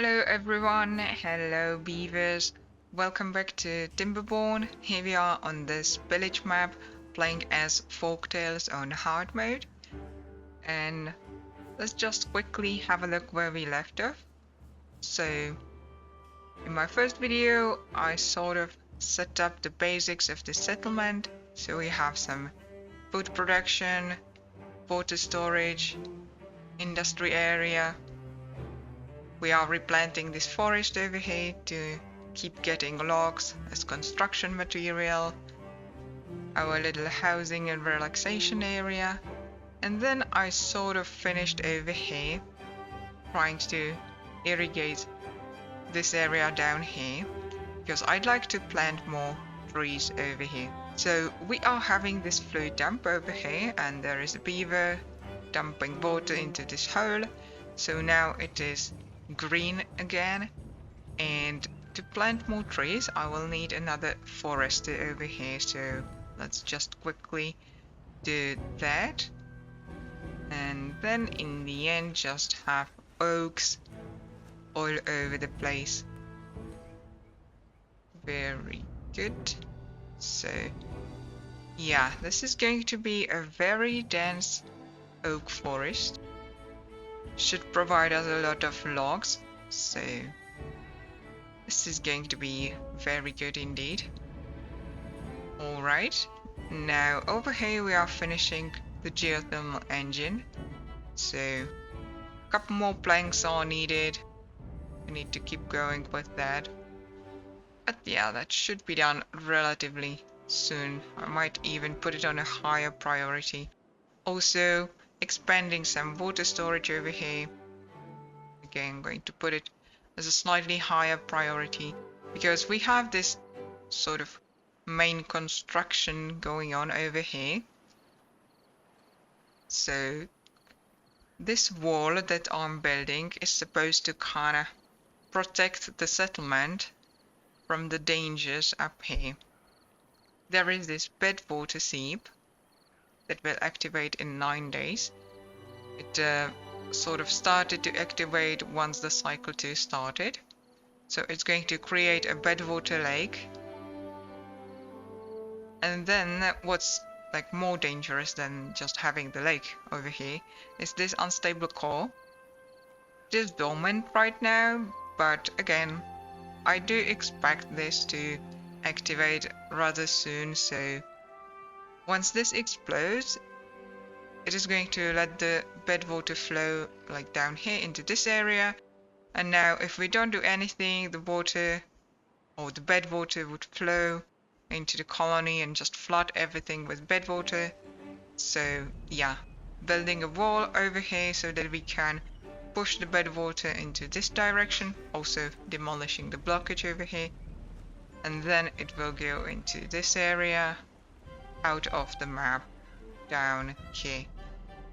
Hello everyone, hello beavers, welcome back to Timberborn. Here we are on the Spillage Map playing as Folktails on hard mode, and let's just quickly have a look where we left off. So in my first video I sort of set up the basics of the settlement, so we have some food production, water storage, industry area. We are replanting this forest over here to keep getting logs as construction material, our little housing and relaxation area, and then I sort of finished over here trying to irrigate this area down here because I'd like to plant more trees over here. So we are having this fluid dump over here, and there is a beaver dumping water into this hole, so now it is green again. And to plant more trees I will need another forester over here, so let's just quickly do that, and then in the end just have oaks all over the place. Very good. So yeah, this is going to be a very dense oak forest. Should provide us a lot of logs, so this is going to be very good indeed. Alright, now over here we are finishing the geothermal engine, so a couple more planks are needed. We need to keep going with that, but yeah, that should be done relatively soon. I might even put it on a higher priority. Also expanding some water storage over here. Again, I'm going to put it as a slightly higher priority because we have this sort of main construction going on over here. So this wall that I'm building is supposed to kind of protect the settlement from the dangers up here. There is this bedwater seep that will activate in 9 days. It sort of started to activate once the cycle 2 started. So it's going to create a bedwater lake. And then what's like more dangerous than just having the lake over here is this unstable core. It is dormant right now, but again, I do expect this to activate rather soon, so once this explodes, it is going to let the bedwater flow like down here into this area. And now if we don't do anything, the water or the bedwater would flow into the colony and just flood everything with bedwater. So yeah, building a wall over here so that we can push the bedwater into this direction, also demolishing the blockage over here, and then it will go into this area out of the map down here.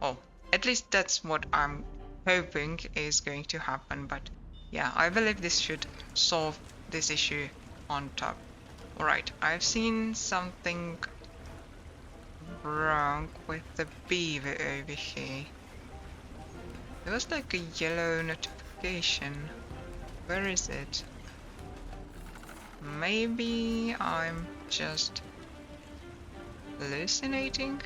Oh, at least that's what I'm hoping is going to happen, but yeah, I believe this should solve this issue on top. Alright, I've seen something wrong with the beaver over here. There was like a yellow notification. Where is it? Maybe I'm just hallucinating?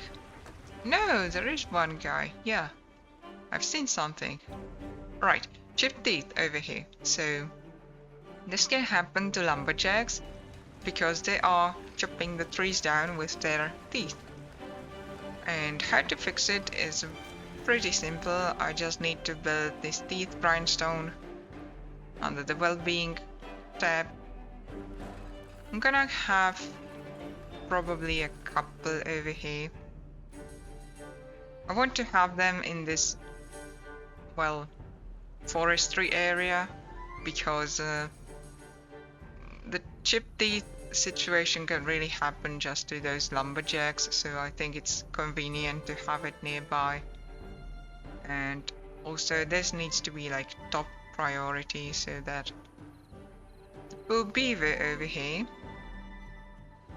No, there is one guy. Yeah, I've seen something. Right, chipped teeth over here. So this can happen to lumberjacks because they are chopping the trees down with their teeth. And how to fix it is pretty simple. I just need to build this teeth grindstone under the well-being tab. I'm gonna have probably a couple over here. I want to have them in this, well, forestry area because the chip teeth situation can really happen just to those lumberjacks, so I think it's convenient to have it nearby. And also this needs to be like top priority so that the poor beaver over here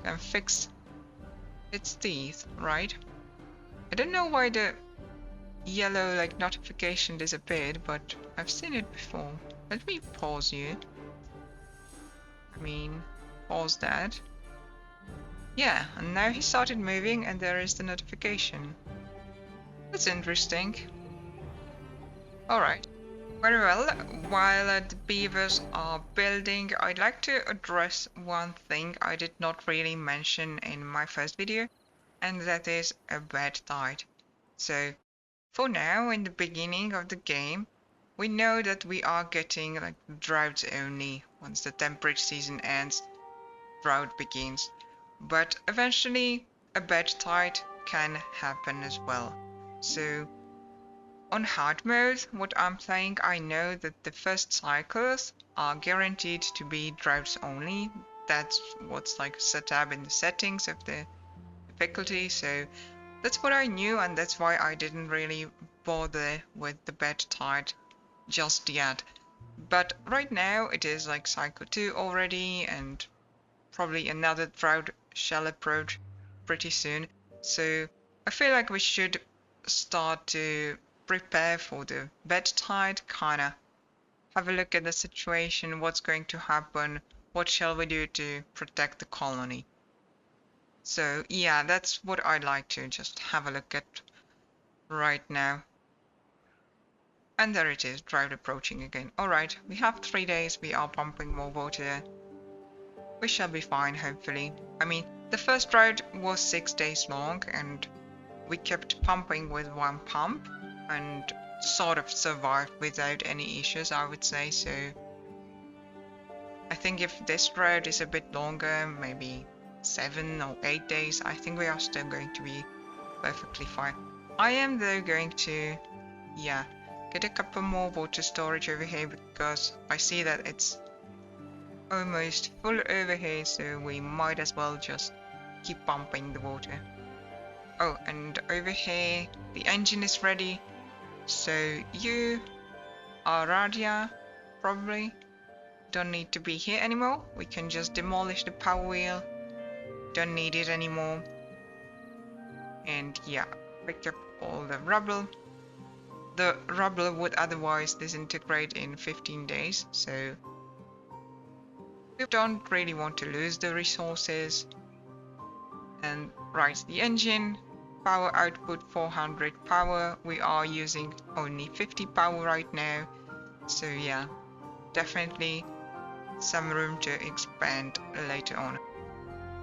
can fix its teeth, right? I don't know why the yellow like notification disappeared, but I've seen it before. Let me pause you. Pause that. Yeah, and now he started moving and there is the notification. That's interesting. Alright. Very well. While the beavers are building, I'd like to address one thing I did not really mention in my first video, and that is a Badtide. So, for now, in the beginning of the game, we know that we are getting like droughts only. Once the temperate season ends, drought begins. But eventually, a Badtide can happen as well. So, on hard mode, what I'm playing, I know that the first cycles are guaranteed to be droughts only. That's what's like set up in the settings of the difficulty, so that's what I knew, and that's why I didn't really bother with the Badtide just yet. But right now it is like cycle 2 already, and probably another drought shall approach pretty soon. So I feel like we should start to prepare for the Badtide, kinda have a look at the situation, what's going to happen, what shall we do to protect the colony. So yeah, that's what I'd like to just have a look at right now. And there it is, drought approaching again. Alright, we have 3 days, we are pumping more water. We shall be fine, hopefully. The first drought was 6 days long, and we kept pumping with one pump, and sort of survived without any issues, I would say. So I think if this drought is a bit longer, maybe 7 or 8 days, I think we are still going to be perfectly fine. I am though going to, get a couple more water storage over here, because I see that it's almost full over here, so we might as well just keep pumping the water. Oh, and over here the engine is ready, so you, Aradia, probably don't need to be here anymore. We can just demolish the power wheel, don't need it anymore. And yeah, pick up all the rubble. The rubble would otherwise disintegrate in 15 days, so we don't really want to lose the resources. And right, the engine, power output 400 power, we are using only 50 power right now, so yeah, definitely some room to expand later on.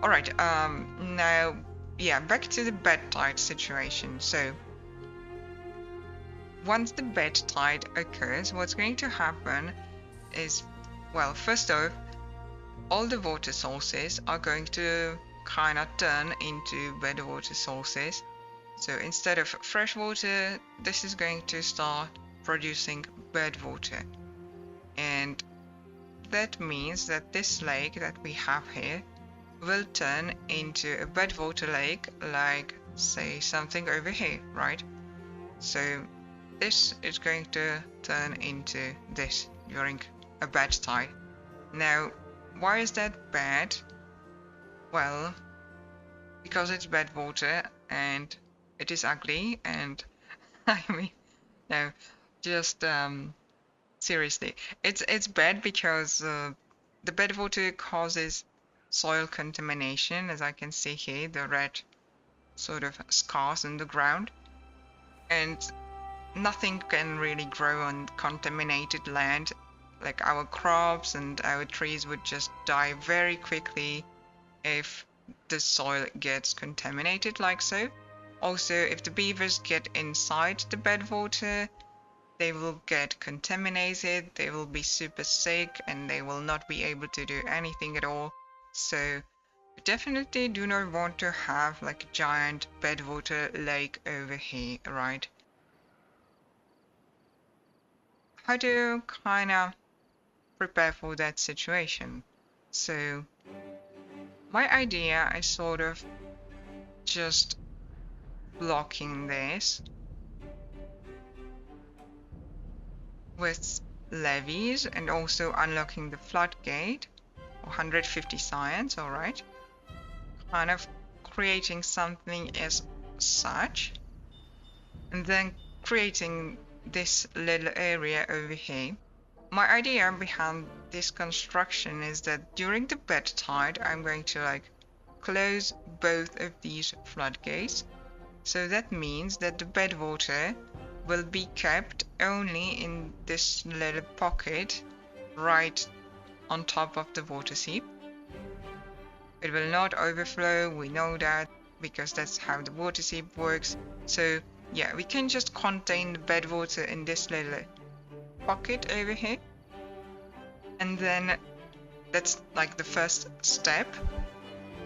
Alright, now, back to the Badtide situation. So once the Badtide occurs, what's going to happen is, well, first off, all the water sources are going to kind of turn into better water sources. So instead of fresh water, this is going to start producing bad water. And that means that this lake that we have here will turn into a bad water lake, like say something over here, right? So this is going to turn into this during a Badtide. Now, why is that bad? Well, because it's bad water and it is ugly, and no, just seriously, it's bad because the bad water causes soil contamination, as I can see here, the red sort of scars in the ground, and nothing can really grow on contaminated land. Like our crops and our trees would just die very quickly if the soil gets contaminated like so. Also, if the beavers get inside the bed water, they will get contaminated, they will be super sick, and they will not be able to do anything at all. So we definitely do not want to have like a giant bed water lake over here, right? How to kinda prepare for that situation? So my idea is sort of just blocking this with levees and also unlocking the floodgate, 150 science, alright. Kind of creating something as such, and then creating this little area over here. My idea behind this construction is that during the Badtide, I'm going to like close both of these floodgates. So that means that the bedwater will be kept only in this little pocket right on top of the water seep. It will not overflow, we know that, because that's how the water seep works. So yeah, we can just contain the bedwater in this little pocket over here. And then that's like the first step.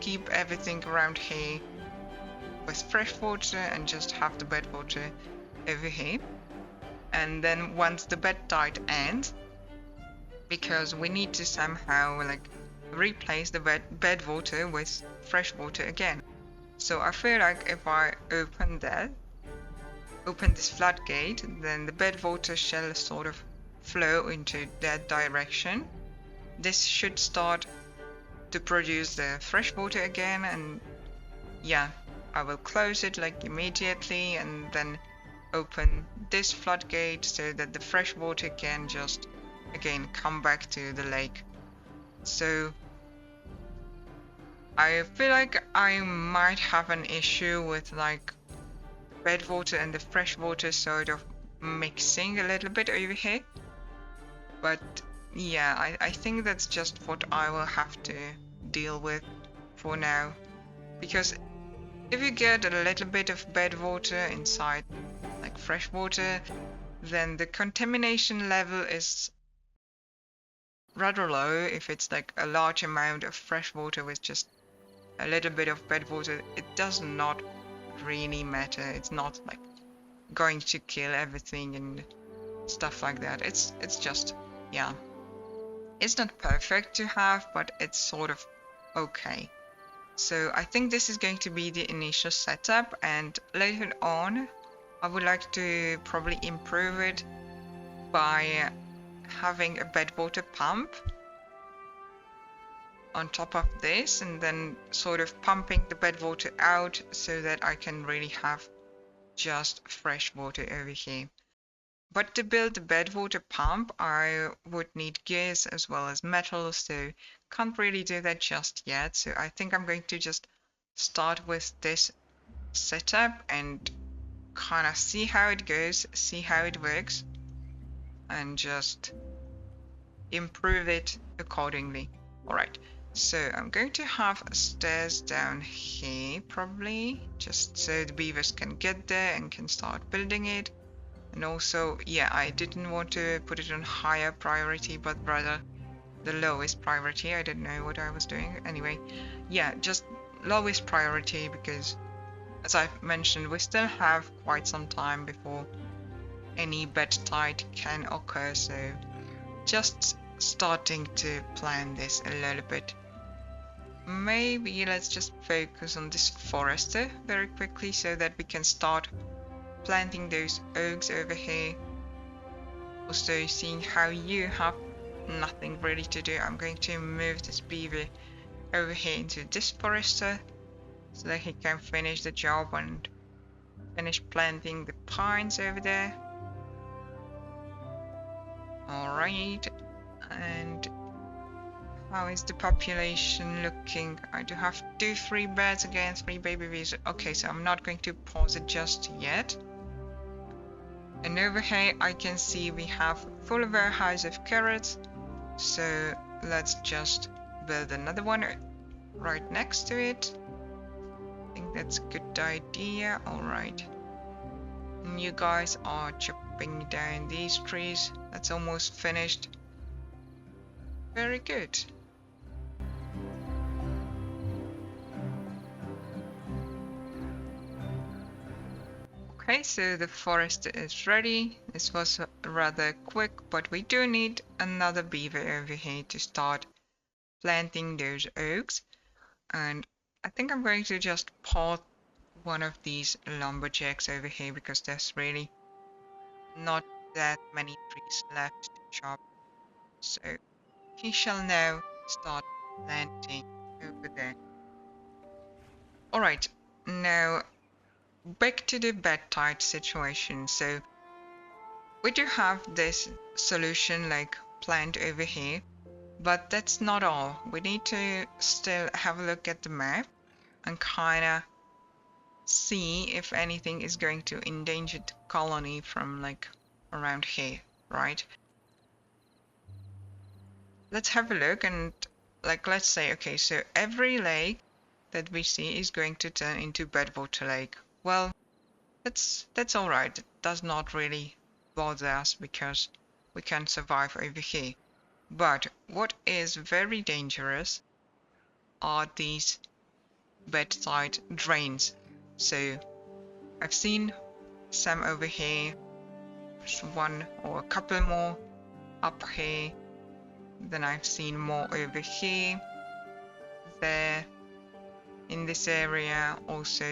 Keep everything around here with fresh water and just have the bedwater over here. And then once the Badtide ends, because we need to somehow like replace the bedwater with fresh water again. So I feel like if I open this floodgate, then the bedwater shall sort of flow into that direction. This should start to produce the fresh water again, and yeah, I will close it like immediately and then open this floodgate so that the fresh water can just again come back to the lake. So I feel like I might have an issue with like the bedwater and the fresh water sort of mixing a little bit over here, but yeah, I think that's just what I will have to deal with for now, because if you get a little bit of bedwater inside like fresh water, then the contamination level is rather low. If it's like a large amount of fresh water with just a little bit of bedwater, it does not really matter. It's not like going to kill everything and stuff like that. It's just, yeah, it's not perfect to have, but it's sort of okay. So I think this is going to be the initial setup, and later on I would like to probably improve it by having a bedwater pump on top of this, and then sort of pumping the bedwater out so that I can really have just fresh water over here. But to build the bedwater pump, I would need gears as well as metal, so can't really do that just yet. So I think I'm going to just start with this setup and kind of see how it goes, see how it works, and just improve it accordingly. Alright, so I'm going to have stairs down here probably, just so the beavers can get there and can start building it. And also, yeah, I didn't want to put it on higher priority, but rather the lowest priority. I didn't know what I was doing. Anyway, yeah, just lowest priority, because as I've mentioned, we still have quite some time before any Badtide can occur, so just starting to plan this a little bit. Maybe let's just focus on this forester very quickly so that we can start planting those oaks over here. Also, seeing how you have nothing really to do, I'm going to move this beaver over here into this forester so that he can finish the job and finish planting the pines over there. Alright, and how is the population looking? I do have 2 free beds again, 3 baby beavers. Okay, so I'm not going to pause it just yet. And over here I can see we have full warehouse of carrots, so let's just build another one right next to it. I think that's a good idea. Alright, and you guys are chopping down these trees. That's almost finished. Very good. Okay, so the forest is ready. This was rather quick, but we do need another beaver over here to start planting those oaks. And I think I'm going to just pause one of these lumberjacks over here because there's really not that many trees left to chop. So he shall now start planting over there. Alright, now back to the Badtide situation. So we do have this solution like planned over here, but that's not all. We need to still have a look at the map and kind of see if anything is going to endanger the colony from like around here, right? Let's have a look and like let's say, okay, so every lake that we see is going to turn into Badwater Lake. Well, that's all right. It does not really bother us because we can survive over here. But what is very dangerous are these bedside drains. So I've seen some over here. There's one or a couple more up here. Then I've seen more over here, there, in this area, also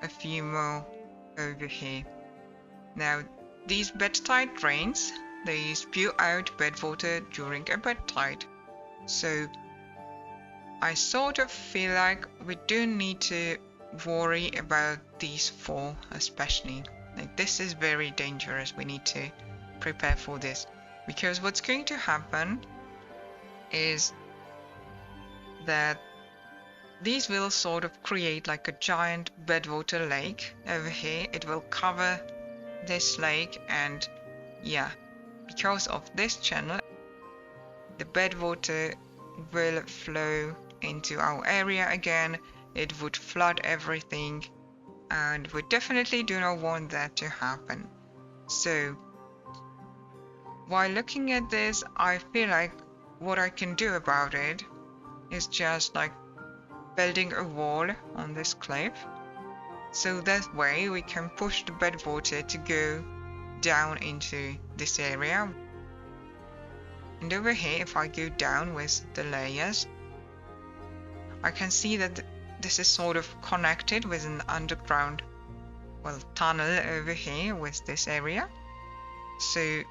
a few more over here. Now, these bedtide drains, they spew out bedwater during a bedtide. So, I sort of feel like we do need to worry about these four especially. Like, this is very dangerous. We need to prepare for this. Because what's going to happen is that these will sort of create like a giant bedwater lake over here. It will cover this lake, and yeah, because of this channel, the bedwater will flow into our area again. It would flood everything, and we definitely do not want that to happen. So while looking at this, I feel like what I can do about it is just like building a wall on this cliff. So that way we can push the bedwater to go down into this area. And over here, if I go down with the layers, I can see that this is sort of connected with an underground, well, tunnel over here with this area. So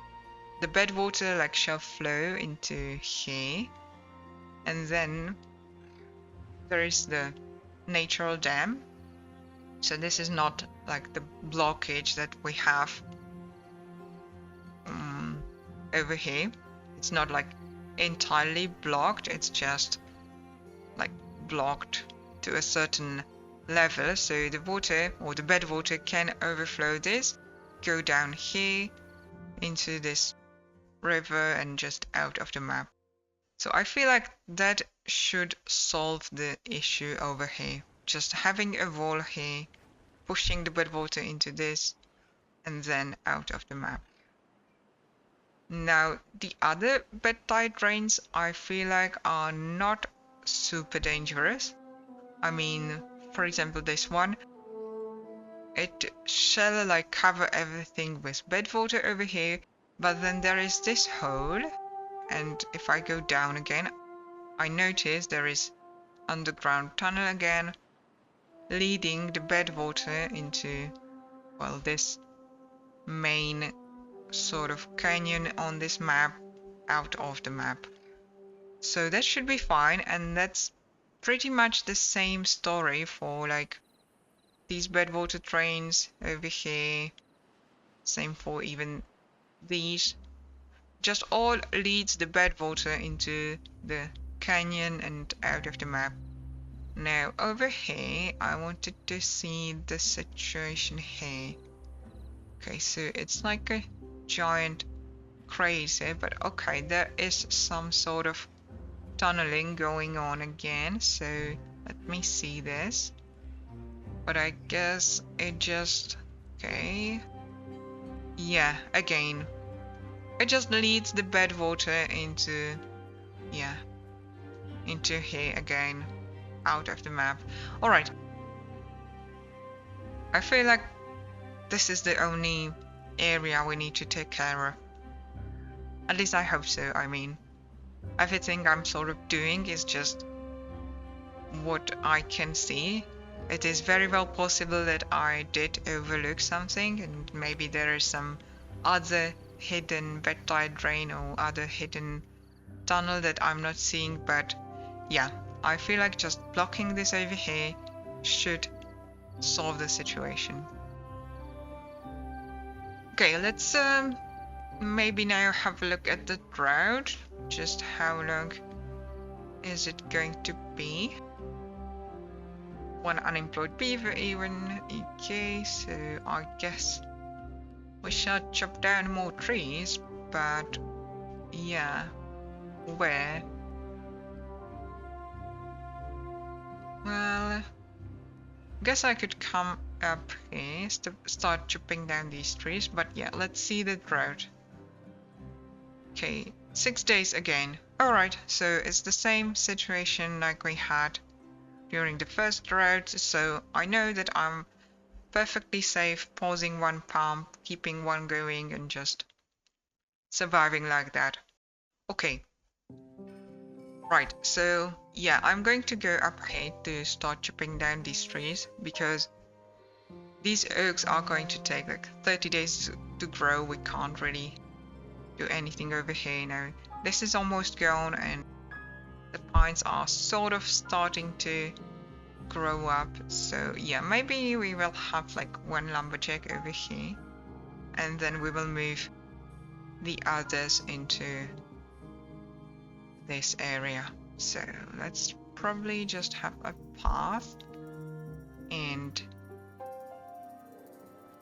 the bedwater like shall flow into here, and then there is the natural dam. So this is not like the blockage that we have over here. It's not like entirely blocked, it's just like blocked to a certain level, so the water or the bedwater can overflow this, go down here into this river and just out of the map. So I feel like that should solve the issue over here. Just having a wall here, pushing the bedwater into this, and then out of the map. Now, the other bedtide drains I feel like are not super dangerous. I mean, for example, this one, it shall like cover everything with bedwater over here, but then there is this hole, and if I go down again, I notice there is underground tunnel again, leading the bedwater into, well, this main sort of canyon on this map, out of the map. So that should be fine, and that's pretty much the same story for like these bedwater drains over here. Same for even these. Just all leads the bedwater into the canyon and out of the map. Now over here, I wanted to see the situation here. Okay, so it's like a giant crater, but okay, there is some sort of tunneling going on again, so let me see this. But I guess it just, okay, yeah, again, it just leads the bedwater into, yeah, into here again, out of the map. Alright, I feel like this is the only area we need to take care of. At least I hope so. I mean, everything I'm sort of doing is just what I can see. It is very well possible that I did overlook something, and maybe there is some other hidden bedtide drain or other hidden tunnel that I'm not seeing, but yeah, I feel like just blocking this over here should solve the situation. Okay, let's maybe now have a look at the drought. Just how long is it going to be? One unemployed beaver even. Okay, so I guess we shall chop down more trees, but yeah, where? Well, guess I could come up here, start chopping down these trees, but yeah, let's see the drought. Okay, 6 days again. Alright, so it's the same situation like we had during the first drought, so I know that I'm perfectly safe pausing one pump, keeping one going, and just surviving like that. Okay. Right, so yeah, I'm going to go up here to start chopping down these trees because these oaks are going to take like 30 days to grow. We can't really do anything over here now. This is almost gone and the pines are sort of starting to grow up. So yeah, maybe we will have like one lumberjack over here and then we will move the others into this area. So let's probably just have a path and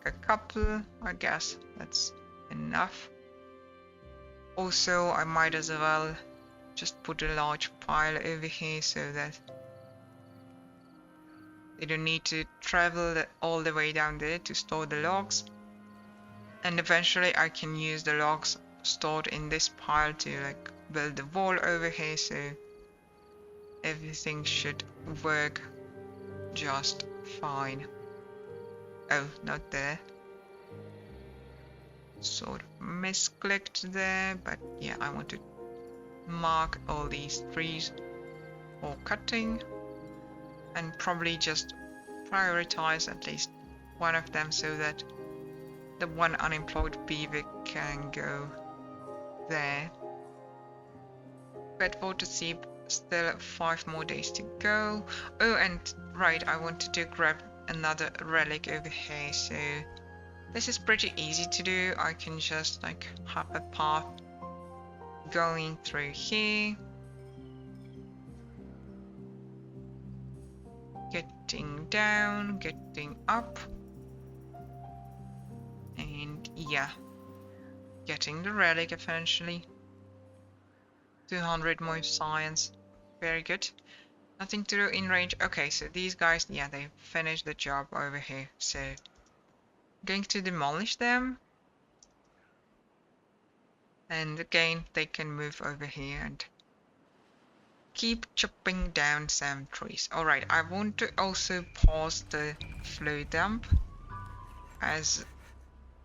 a couple, I guess that's enough. Also, I might as well just put a large pile over here so that they don't need to travel all the way down there to store the logs. And eventually I can use the logs stored in this pile to like build the wall over here, so everything should work just fine. Oh, not there. Sort of misclicked there, but yeah, I want to mark all these trees for cutting and probably just prioritize at least one of them so that the one unemployed beaver can go there. Bedwater seep, still 5 more days to go. Oh, and right, I wanted to grab another relic over here, so this is pretty easy to do. I can just like have a path going through here, getting down, getting up, and yeah, getting the relic eventually. 200 more science, very good. Nothing to do in range. Okay, so these guys, yeah, they finished the job over here, so going to demolish them, and again they can move over here and keep chopping down some trees. Alright, I want to also pause the flow dump as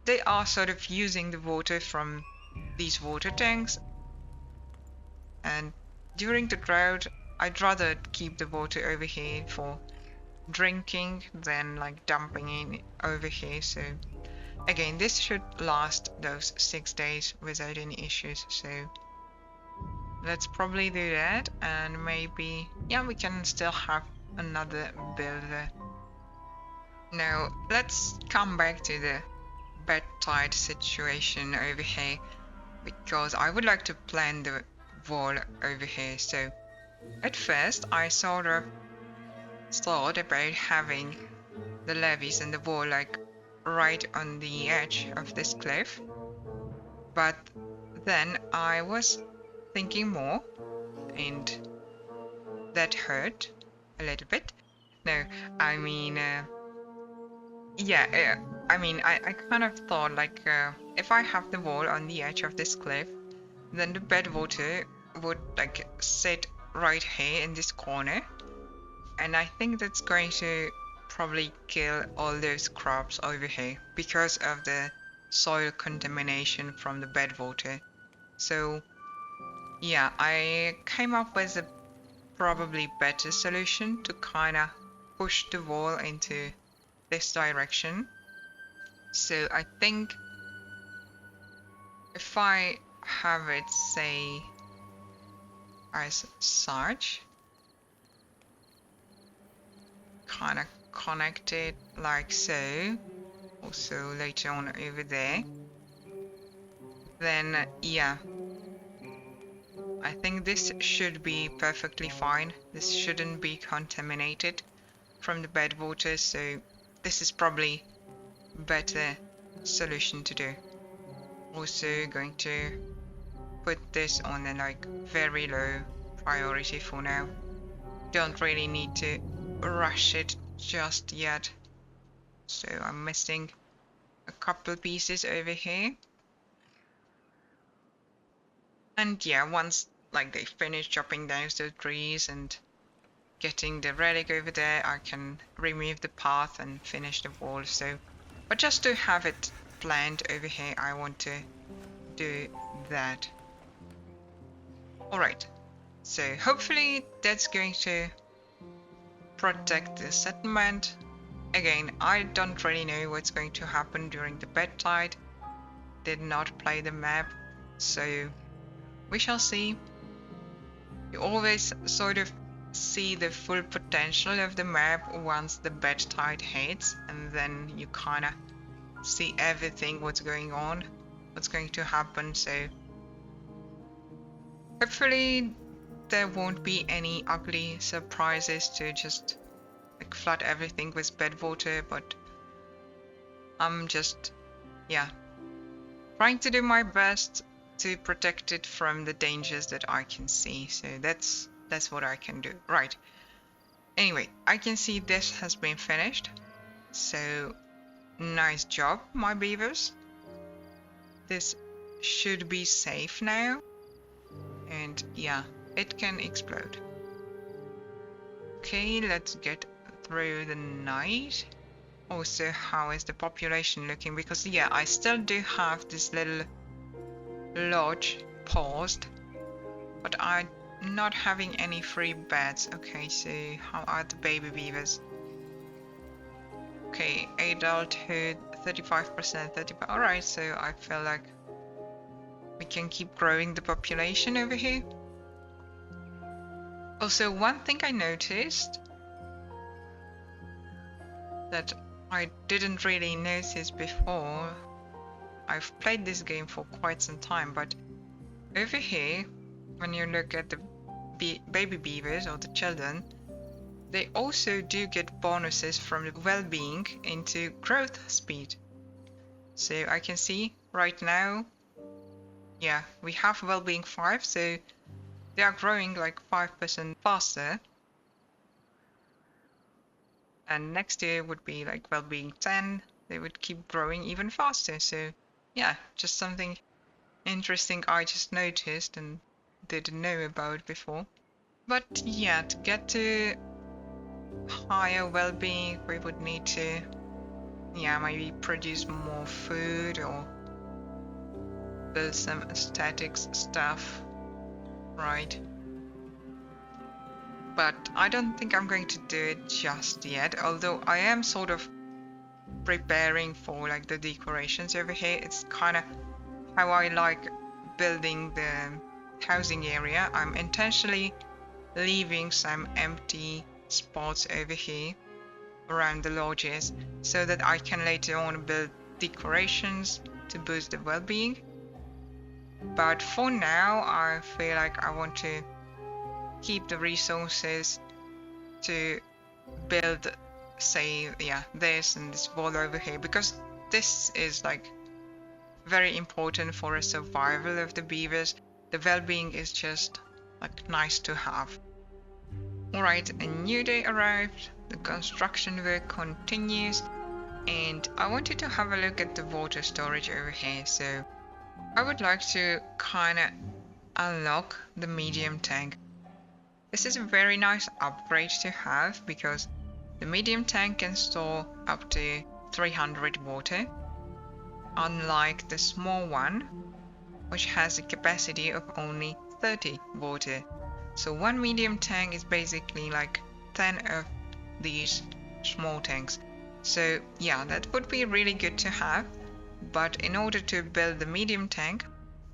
they are sort of using the water from these water tanks, and during the drought I'd rather keep the water over here for drinking than like dumping in over here. So again, this should last those 6 days without any issues, so let's probably do that, and maybe, yeah, we can still have another builder. Now, let's come back to the Badtide situation over here, because I would like to plan the wall over here. So, at first, I sort of thought about having the levees and the wall like right on the edge of this cliff, but then I was thinking more and that hurt a little bit. No, I mean, yeah, I mean, I kind of thought like if I have the wall on the edge of this cliff, then the bedwater would like sit right here in this corner, and I think that's going to probably kill all those crops over here because of the soil contamination from the bedwater. So yeah, I came up with a probably better solution to kind of push the wall into this direction. So I think if I have it say as such, kind of connect it like so. Also later on over there. Then yeah, I think this should be perfectly fine. This shouldn't be contaminated from the bed water, so this is probably a better solution to do. Also going to put this on a like very low priority for now. Don't really need to rush it just yet. So I'm missing a couple pieces over here. And yeah, once like they finish chopping down those trees and getting the relic over there, I can remove the path and finish the wall. So, but just to have it planned over here, I want to do that. Alright, so hopefully that's going to protect the settlement. Again, I don't really know what's going to happen during the Badtide. Did not play the map, so we shall see. You always sort of see the full potential of the map once the Badtide hits, and then you kind of see everything what's going on, what's going to happen. So hopefully there won't be any ugly surprises to just like flood everything with bed water, but I'm just trying to do my best to protect it from the dangers that I can see. So that's what I can do. Right. Anyway, I can see this has been finished. So nice job, my beavers. This should be safe now. And yeah, it can explode. Okay, let's get through the night. Also, how is the population looking? Because yeah, I still do have this little lodge paused, but I'm not having any free beds. Okay, so how are the baby beavers? Okay, adulthood 35%, 35%. Alright, so I feel like we can keep growing the population over here. Also, one thing I noticed that I didn't really notice before. I've played this game for quite some time, but over here, when you look at the baby beavers or the children, they also do get bonuses from the well-being into growth speed. So I can see right now, yeah, we have well-being 5, so they are growing like 5% faster. And next year would be like well-being 10, they would keep growing even faster. So yeah, just something interesting I just noticed and didn't know about before. But yeah, to get to higher well-being, we would need to, yeah, maybe produce more food or build some aesthetics stuff, right? But I don't think I'm going to do it just yet, although I am sort of preparing for like the decorations over here. It's kind of how I like building the housing area. I'm intentionally leaving some empty spots over here around the lodges so that I can later on build decorations to boost the well-being. But for now, I feel like I want to keep the resources to build, say, yeah, this and this wall over here, because this is like very important for a survival of the beavers. The well-being is just like nice to have. Alright, a new day arrived, the construction work continues, and I wanted to have a look at the water storage over here. So I would like to kind of unlock the medium tank. This is a very nice upgrade to have because the medium tank can store up to 300 water, unlike the small one, which has a capacity of only 30 water. So one medium tank is basically like 10 of these small tanks. So yeah, that would be really good to have. But in order to build the medium tank,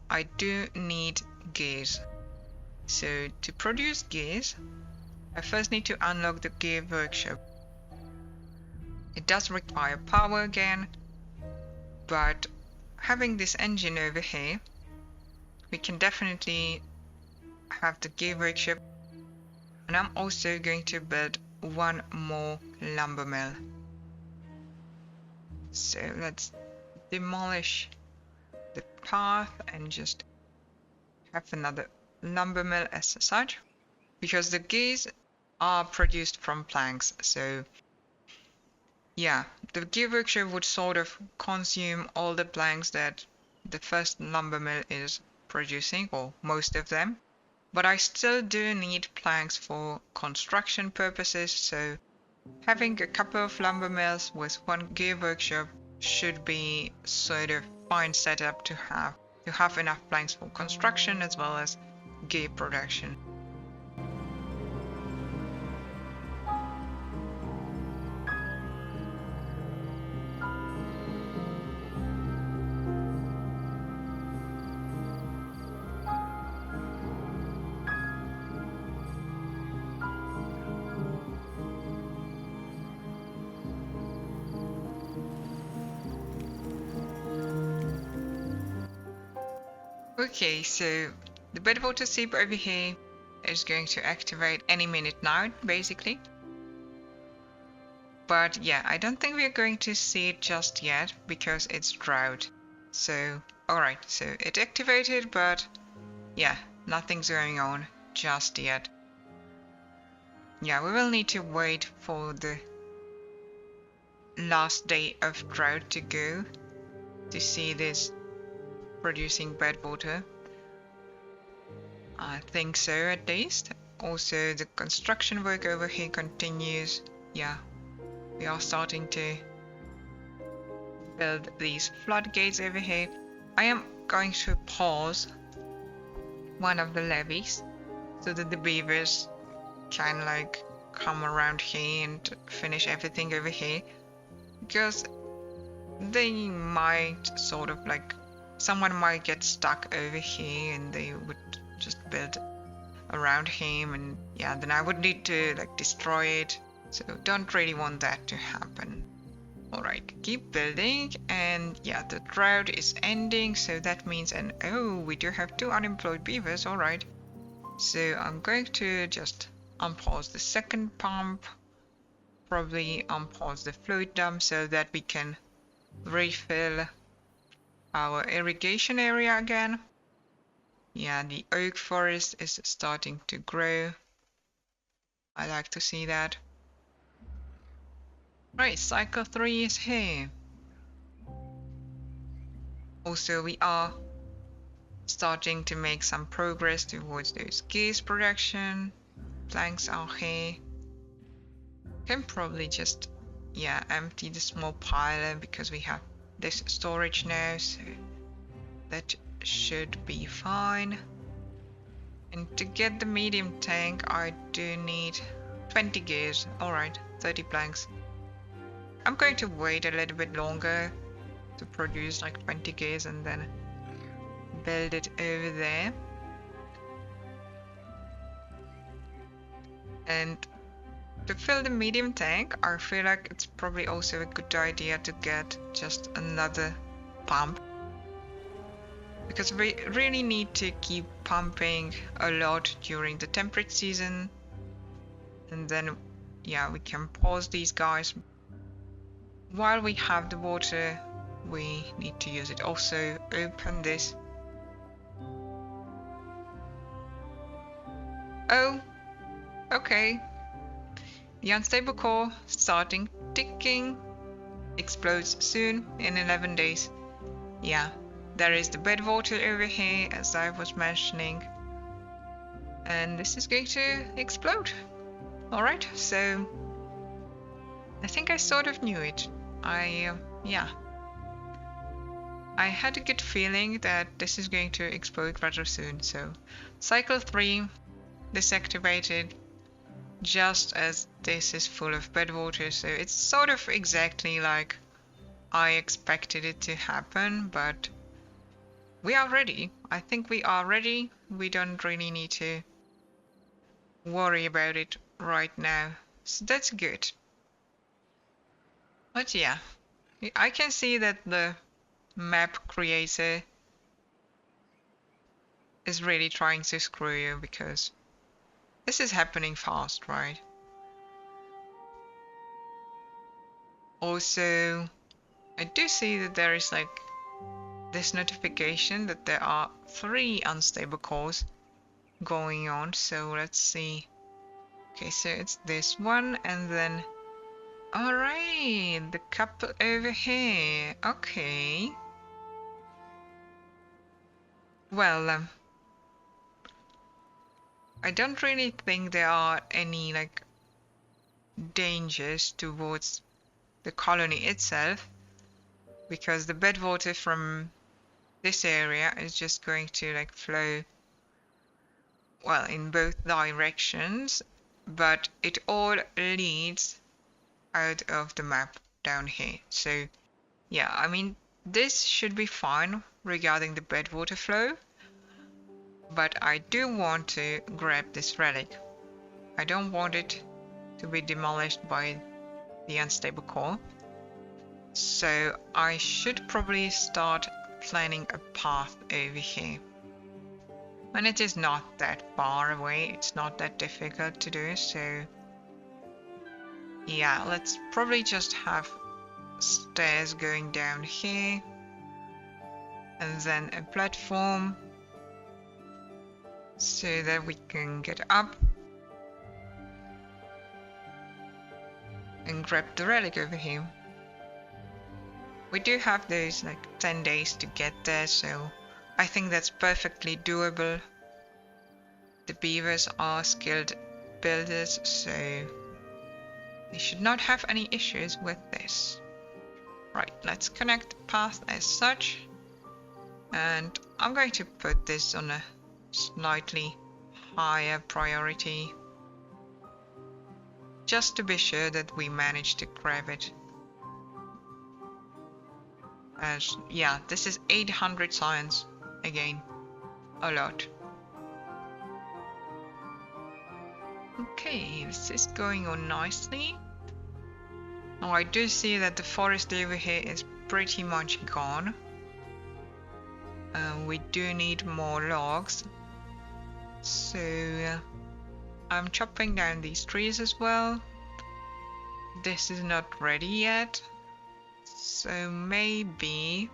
I do need gears. So to produce gears, I first need to unlock the gear workshop. It does require power again, but having this engine over here, we can definitely have the gear workshop. And I'm also going to build one more lumber mill. So let's demolish the path and just have another lumber mill as such, because the gears are produced from planks. So yeah, the gear workshop would sort of consume all the planks that the first lumber mill is producing, or most of them. But I still do need planks for construction purposes, so having a couple of lumber mills with one gear workshop should be sort of fine setup to have enough planks for construction as well as gear production. Okay, so the Badwater seep over here is going to activate any minute now, basically. But yeah, I don't think we're going to see it just yet because it's drought. So, alright, so it activated, but yeah, nothing's going on just yet. Yeah, we will need to wait for the last day of drought to go to see this producing Badwater. I think so, at least. Also, the construction work over here continues. Yeah, we are starting to build these floodgates over here. I am going to pause one of the levees so that the beavers can like come around here and finish everything over here, because they might sort of like, someone might get stuck over here and they would just build around him, and yeah, then I would need to like destroy it, so don't really want that to happen. Alright, keep building, and yeah, the drought is ending, so that means, and oh, we do have 2 unemployed beavers. Alright, so I'm going to just unpause the second pump, probably unpause the fluid dump so that we can refill our irrigation area again. Yeah, the oak forest is starting to grow. I like to see that. Right, cycle 3 is here. Also, we are starting to make some progress towards those gears production. Planks are here. Can probably just, yeah, empty the small pile because we have this storage now, so that should be fine. And to get the medium tank, I do need 20 gears. Alright, 30 planks. I'm going to wait a little bit longer to produce like 20 gears and then build it over there. And to fill the medium tank, I feel like it's probably also a good idea to get just another pump, because we really need to keep pumping a lot during the temperate season, and then yeah, we can pause these guys. While we have the water, we need to use it. Also, open this. Oh, okay. The unstable core starting ticking. Explodes soon in 11 days. Yeah, there is the Badwater over here, as I was mentioning. And this is going to explode. Alright, so I think I sort of knew it. Yeah. I had a good feeling that this is going to explode rather soon, so cycle 3 disactivated just as this is full of Badwater, so it's sort of exactly like I expected it to happen, but we are ready. I think we are ready. We don't really need to worry about it right now, so that's good. But yeah, I can see that the map creator is really trying to screw you because this is happening fast, right? Also, I do see that there is like this notification that there are 3 unstable cores going on. So let's see. Okay, so it's this one and then... Alright, the couple over here. Okay. Well, I don't really think there are any like dangers towards the colony itself, because the bedwater from this area is just going to like flow, well, in both directions, but it all leads out of the map down here. So yeah, I mean, this should be fine regarding the bedwater flow, but I do want to grab this relic. I don't want it to be demolished by the unstable core. So I should probably start planning a path over here. And it is not that far away, it's not that difficult to do, so yeah, let's probably just have stairs going down here and then a platform so that we can get up and grab the relic over here. We do have those like 10 days to get there, so I think that's perfectly doable. The beavers are skilled builders, so they should not have any issues with this. Right, let's connect the path as such, and I'm going to put this on a slightly higher priority just to be sure that we manage to grab it. As yeah, this is 800 science again, a lot. Okay, this is going on nicely. Now I do see that the forest over here is pretty much gone. We do need more logs, so I'm chopping down these trees as well. This is not ready yet, so maybe...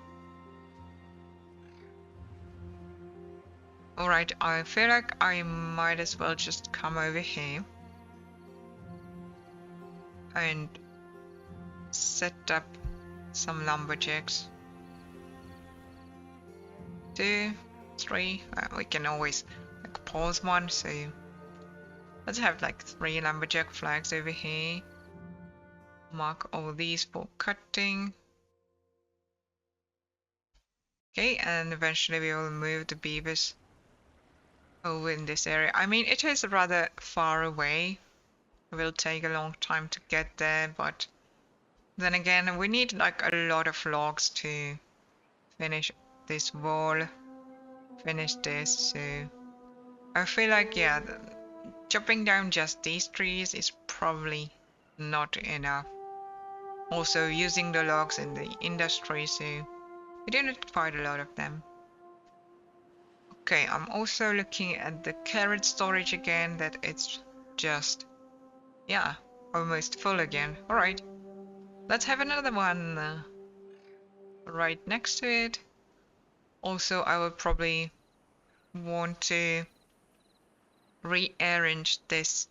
Alright, I feel like I might as well just come over here and set up some lumberjacks. 2, 3, we can always like pause one, so let's have like 3 lumberjack flags over here. Mark all these for cutting. Okay, and eventually we will move the beavers over in this area. I mean, it is rather far away. It will take a long time to get there, but then again, we need like a lot of logs to finish this wall, finish this, so I feel like, yeah, chopping down just these trees is probably not enough. Also, using the logs in the industry, so we do need quite a lot of them. Okay, I'm also looking at the carrot storage again, that it's just, yeah, almost full again. Alright, let's have another one right next to it. Also, I will probably want to rearrange this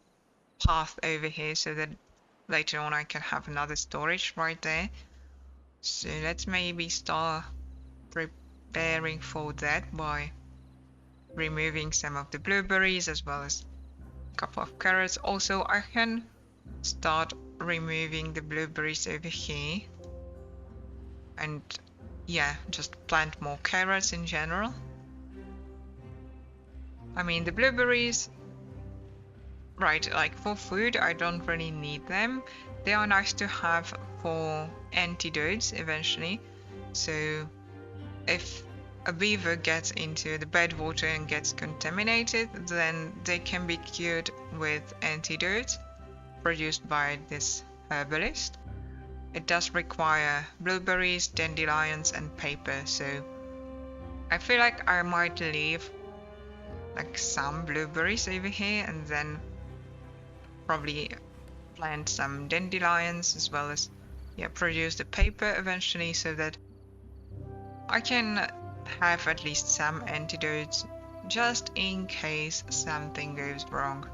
path over here so that later on I can have another storage right there. So let's maybe start preparing for that by removing some of the blueberries as well as a couple of carrots. Also, I can start removing the blueberries over here and yeah, just plant more carrots in general. I mean, the blueberries, right, like for food I don't really need them. They are nice to have for antidotes eventually, so if a beaver gets into the bedwater and gets contaminated, then they can be cured with antidotes produced by this herbalist. it does require blueberries, dandelions, and paper, so I feel like I might leave like some blueberries over here and then probably plant some dandelions as well as produce the paper eventually, so that I can have at least some antidotes just in case something goes wrong.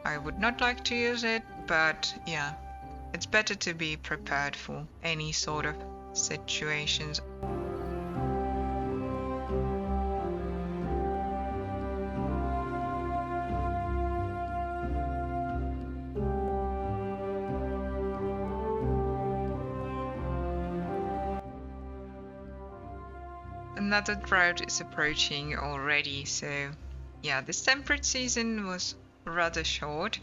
I would not like to use it, but yeah, it's better to be prepared for any sort of situations. Another drought is approaching already, so yeah, this temperate season was rather short.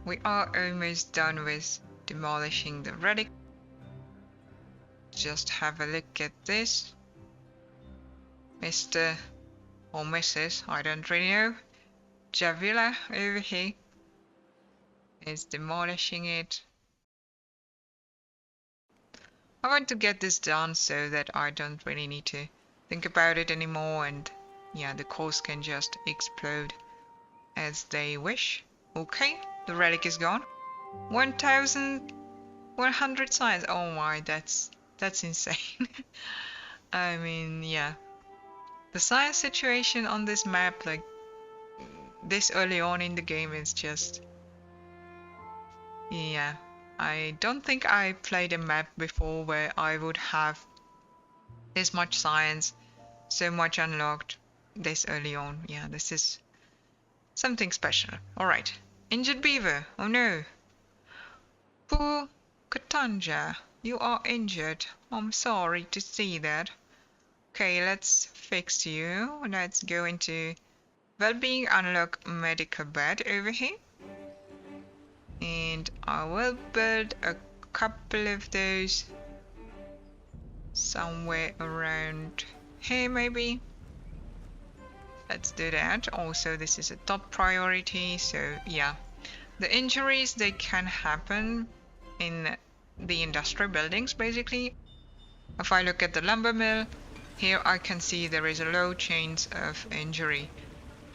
We are almost done with demolishing the relic. Just have a look at this. Mr. or Mrs. I don't really know. Javila over here is demolishing it. I want to get this done so that I don't really need to think about it anymore, and yeah, the cores can just explode as they wish. Okay, the relic is gone. 1,100 signs. Oh my, that's insane. I mean, yeah. The science situation on this map, like this early on in the game, is just, yeah. I don't think I played a map before where I would have this much science, so much unlocked this early on. Yeah, this is something special. Alright. Injured beaver. Oh no. Poor Katanja, you are injured. I'm sorry to see that. Okay, let's fix you. Let's go into well-being, unlock medical bed over here. And I will build a couple of those somewhere around here maybe. Let's do that. Also, this is a top priority, so yeah. The injuries, they can happen in the industrial buildings basically. If I look at the lumber mill, here I can see there is a low chance of injury.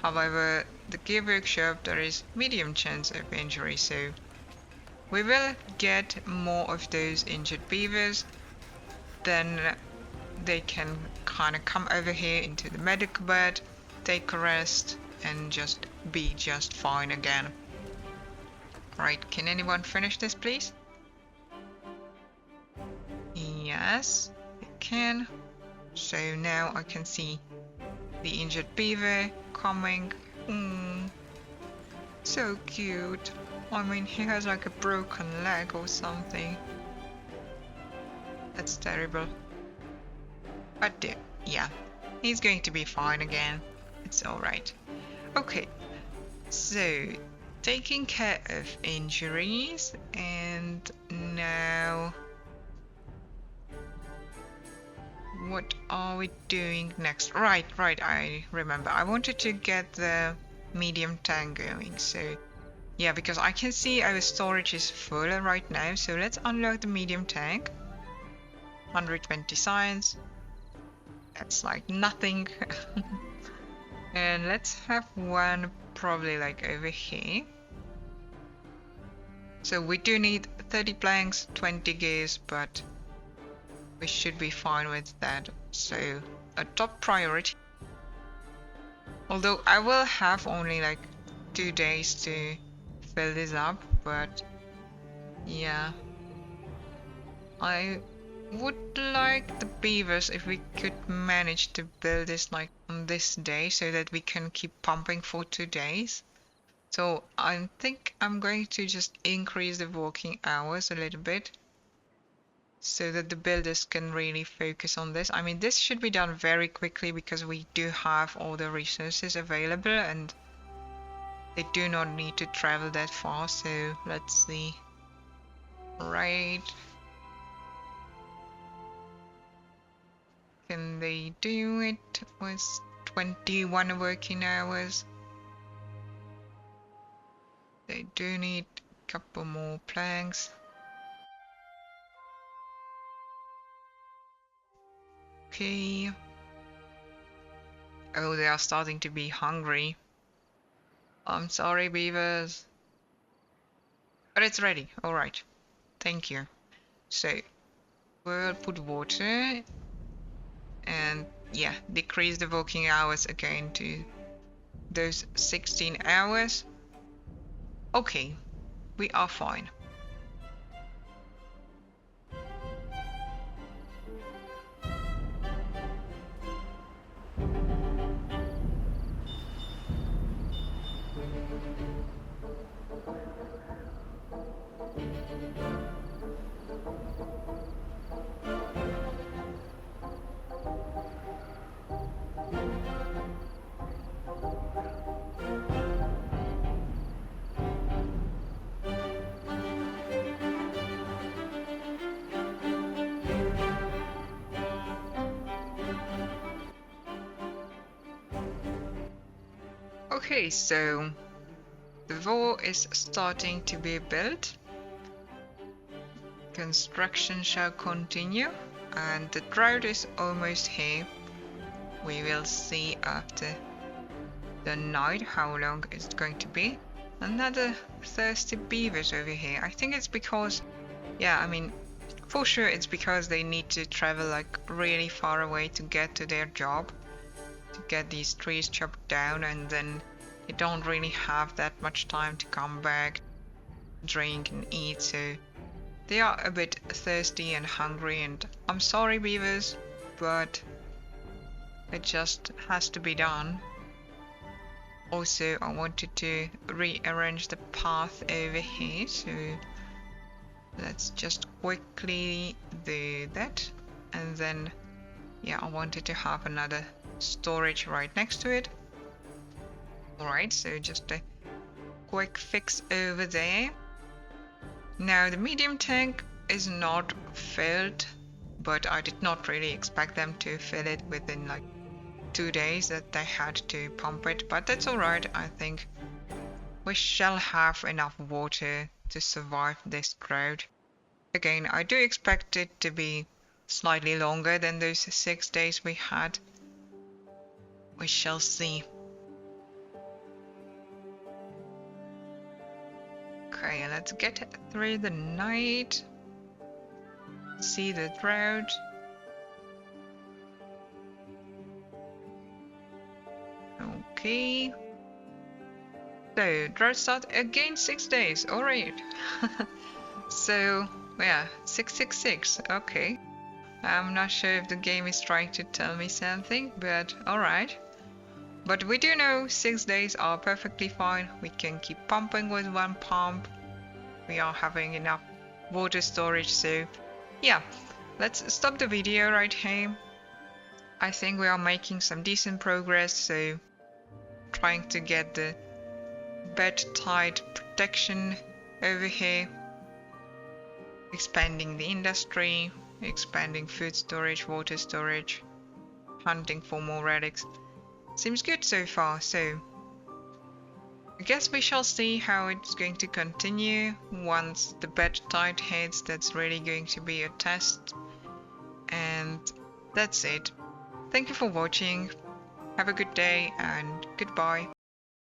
However, the gear workshop, there is medium chance of injury, so we will get more of those injured beavers. Then they can kind of come over here into the medical bed, take a rest, and just be just fine again. Right, can anyone finish this please? Yes, it can. So now I can see the injured beaver coming. So cute. I mean, he has like a broken leg or something. That's terrible. But yeah, he's going to be fine again. It's alright. Okay, so taking care of injuries, and now what are we doing next? Right, I remember. I wanted to get the medium tank going, so yeah, because I can see our storage is full right now, so let's unlock the medium tank. 120 science. That's like nothing. And let's have one probably like over here. So we do need 30 planks, 20 gears, but we should be fine with that. So a top priority. Although I will have only like 2 days to fill this up, but yeah. I would like the beavers if we could manage to build this like on this day so that we can keep pumping for 2 days. So I think I'm going to just increase the working hours a little bit so that the builders can really focus on this. I mean, this should be done very quickly because we do have all the resources available and they do not need to travel that far. So let's see. Right. Can they do it with 21 working hours? They do need a couple more planks. Okay. Oh, they are starting to be hungry. I'm sorry, beavers. But it's ready. Alright. Thank you. So, we'll put water and yeah, decrease the working hours again to those 16 hours. Okay, we are fine. Okay, so the wall is starting to be built. Construction shall continue, and the drought is almost here. We will see after the night how long it's going to be. Another thirsty beavers over here. I think it's because, yeah, I mean, for sure it's because they need to travel like really far away to get to their job, to get these trees chopped down, and then they don't really have that much time to come back, drink and eat, so they are a bit thirsty and hungry, and I'm sorry beavers, but it just has to be done. Also, I wanted to rearrange the path over here, so let's just quickly do that. And then, yeah, I wanted to have another storage right next to it. Alright, so just a quick fix over there. Now, the medium tank is not filled, but I did not really expect them to fill it within like 2 days that they had to pump it, but that's alright. I think we shall have enough water to survive this drought. Again, I do expect it to be slightly longer than those 6 days we had. We shall see. Okay, let's get through the night. See the drought. Okay. So, drought start again 6 days. Alright. So, yeah, 666. Okay. I'm not sure if the game is trying to tell me something, but alright. But we do know 6 days are perfectly fine. We can keep pumping with one pump. We are having enough water storage, so yeah. Let's stop the video right here. I think we are making some decent progress, so trying to get the Badtide protection over here, expanding the industry, expanding food storage, water storage, hunting for more relics. Seems good so far, so I guess we shall see how it's going to continue. Once the Badtide hits, that's really going to be a test. And that's it. Thank you for watching. Have a good day and goodbye.